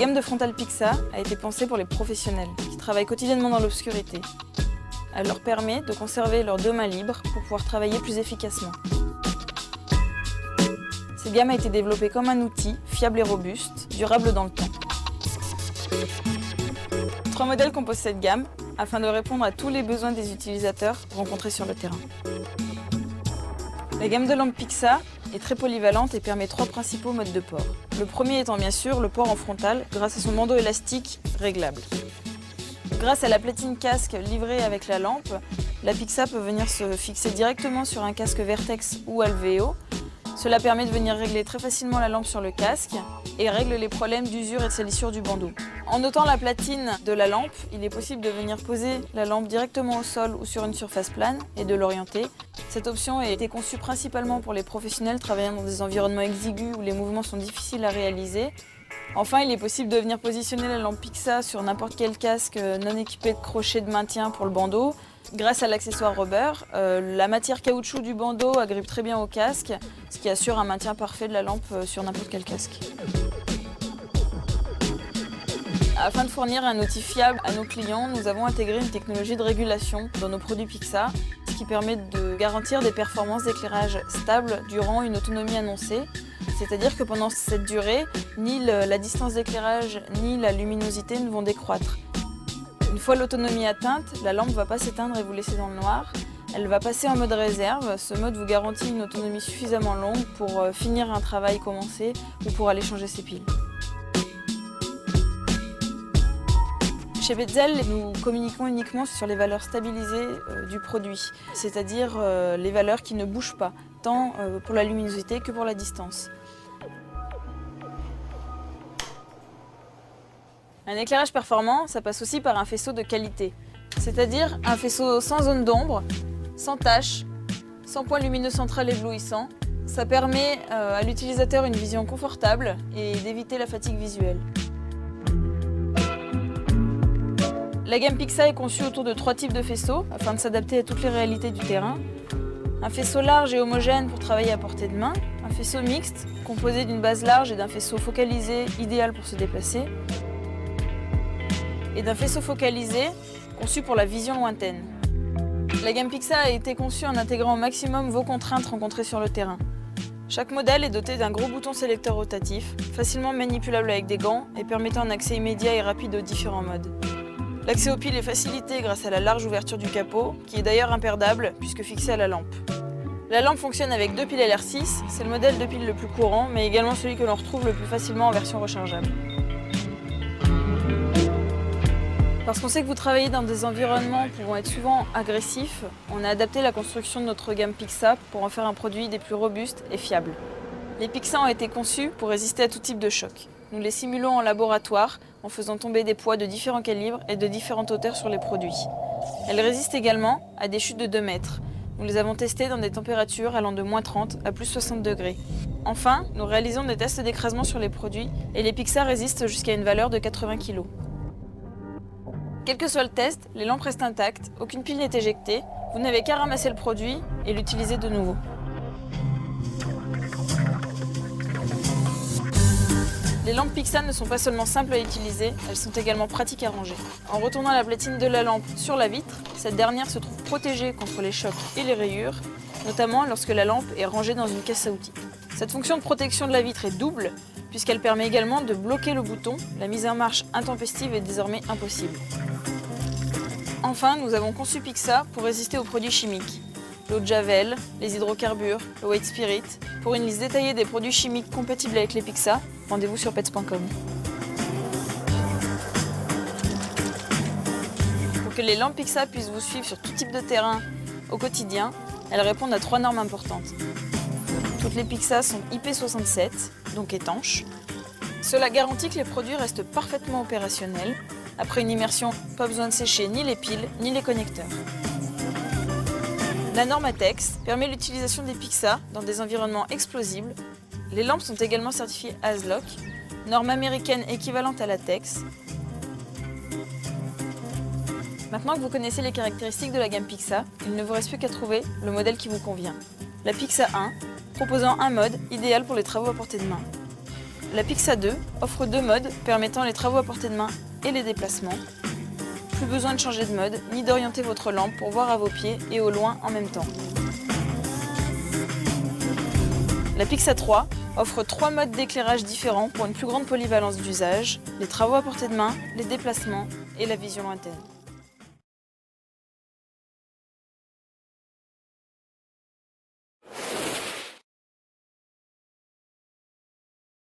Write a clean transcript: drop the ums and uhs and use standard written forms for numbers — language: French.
gamme de frontales Pixa a été pensée pour les professionnels qui travaillent quotidiennement dans l'obscurité. Elle leur permet de conserver leur deux mains libres pour pouvoir travailler plus efficacement. Cette gamme a été développée comme un outil fiable et robuste, durable dans le temps. 3 modèles composent cette gamme afin de répondre à tous les besoins des utilisateurs rencontrés sur le terrain. La gamme de lampes Pixa est très polyvalente et permet 3 principaux modes de port. Le premier étant bien sûr le port en frontal grâce à son bandeau élastique réglable. Grâce à la platine casque livrée avec la lampe, la Pixa peut venir se fixer directement sur un casque Vertex ou Alveo. Cela permet de venir régler très facilement la lampe sur le casque et règle les problèmes d'usure et de salissure du bandeau. En ôtant la platine de la lampe, il est possible de venir poser la lampe directement au sol ou sur une surface plane et de l'orienter. Cette option a été conçue principalement pour les professionnels travaillant dans des environnements exigus où les mouvements sont difficiles à réaliser. Enfin, il est possible de venir positionner la lampe Pixa sur n'importe quel casque non équipé de crochet de maintien pour le bandeau. Grâce à l'accessoire rubber, la matière caoutchouc du bandeau agrippe très bien au casque, ce qui assure un maintien parfait de la lampe sur n'importe quel casque. Afin de fournir un outil fiable à nos clients, nous avons intégré une technologie de régulation dans nos produits Pixa, ce qui permet de garantir des performances d'éclairage stables durant une autonomie annoncée. C'est-à-dire que pendant cette durée, ni la distance d'éclairage ni la luminosité ne vont décroître. Une fois l'autonomie atteinte, la lampe ne va pas s'éteindre et vous laisser dans le noir. Elle va passer en mode réserve. Ce mode vous garantit une autonomie suffisamment longue pour finir un travail commencé ou pour aller changer ses piles. Chez Betzel, nous communiquons uniquement sur les valeurs stabilisées du produit, c'est-à-dire les valeurs qui ne bougent pas, tant pour la luminosité que pour la distance. Un éclairage performant, ça passe aussi par un faisceau de qualité, c'est-à-dire un faisceau sans zone d'ombre, sans taches, sans point lumineux central éblouissant. Ça permet à l'utilisateur une vision confortable et d'éviter la fatigue visuelle. La gamme Pixa est conçue autour de 3 types de faisceaux afin de s'adapter à toutes les réalités du terrain. Un faisceau large et homogène pour travailler à portée de main, un faisceau mixte composé d'une base large et d'un faisceau focalisé idéal pour se déplacer, et d'un faisceau focalisé conçu pour la vision lointaine. La gamme Pixa a été conçue en intégrant au maximum vos contraintes rencontrées sur le terrain. Chaque modèle est doté d'un gros bouton sélecteur rotatif, facilement manipulable avec des gants et permettant un accès immédiat et rapide aux différents modes. L'accès aux piles est facilité grâce à la large ouverture du capot, qui est d'ailleurs imperdable puisque fixée à la lampe. La lampe fonctionne avec 2 piles LR6, c'est le modèle de pile le plus courant, mais également celui que l'on retrouve le plus facilement en version rechargeable. Parce qu'on sait que vous travaillez dans des environnements pouvant être souvent agressifs, on a adapté la construction de notre gamme Pixa pour en faire un produit des plus robustes et fiables. Les Pixa ont été conçus pour résister à tout type de choc. Nous les simulons en laboratoire en faisant tomber des poids de différents calibres et de différentes hauteurs sur les produits. Elles résistent également à des chutes de 2 mètres. Nous les avons testées dans des températures allant de -30 à +60 degrés. Enfin, nous réalisons des tests d'écrasement sur les produits et les Pixa résistent jusqu'à une valeur de 80 kg. Quel que soit le test, les lampes restent intactes, aucune pile n'est éjectée, vous n'avez qu'à ramasser le produit et l'utiliser de nouveau. Les lampes Pixa ne sont pas seulement simples à utiliser, elles sont également pratiques à ranger. En retournant la platine de la lampe sur la vitre, cette dernière se trouve protégée contre les chocs et les rayures, notamment lorsque la lampe est rangée dans une caisse à outils. Cette fonction de protection de la vitre est double, puisqu'elle permet également de bloquer le bouton. La mise en marche intempestive est désormais impossible. Enfin, nous avons conçu Pixa pour résister aux produits chimiques. L'eau de Javel, les hydrocarbures, le white spirit. Pour une liste détaillée des produits chimiques compatibles avec les Pixa, rendez-vous sur pets.com. Pour que les lampes Pixa puissent vous suivre sur tout type de terrain au quotidien, elles répondent à 3 normes importantes. Toutes les Pixa sont IP67, donc étanches. Cela garantit que les produits restent parfaitement opérationnels. Après une immersion, pas besoin de sécher ni les piles ni les connecteurs. La norme ATEX permet l'utilisation des Pixa dans des environnements explosibles. Les lampes sont également certifiées ASLOC, norme américaine équivalente à l'ATEX. Maintenant que vous connaissez les caractéristiques de la gamme Pixa, il ne vous reste plus qu'à trouver le modèle qui vous convient. La Pixa 1, proposant un mode idéal pour les travaux à portée de main. La Pixa 2 offre 2 modes permettant les travaux à portée de main et les déplacements. Plus besoin de changer de mode ni d'orienter votre lampe pour voir à vos pieds et au loin en même temps. La Pixa 3 offre 3 modes d'éclairage différents pour une plus grande polyvalence d'usage, les travaux à portée de main, les déplacements et la vision lointaine.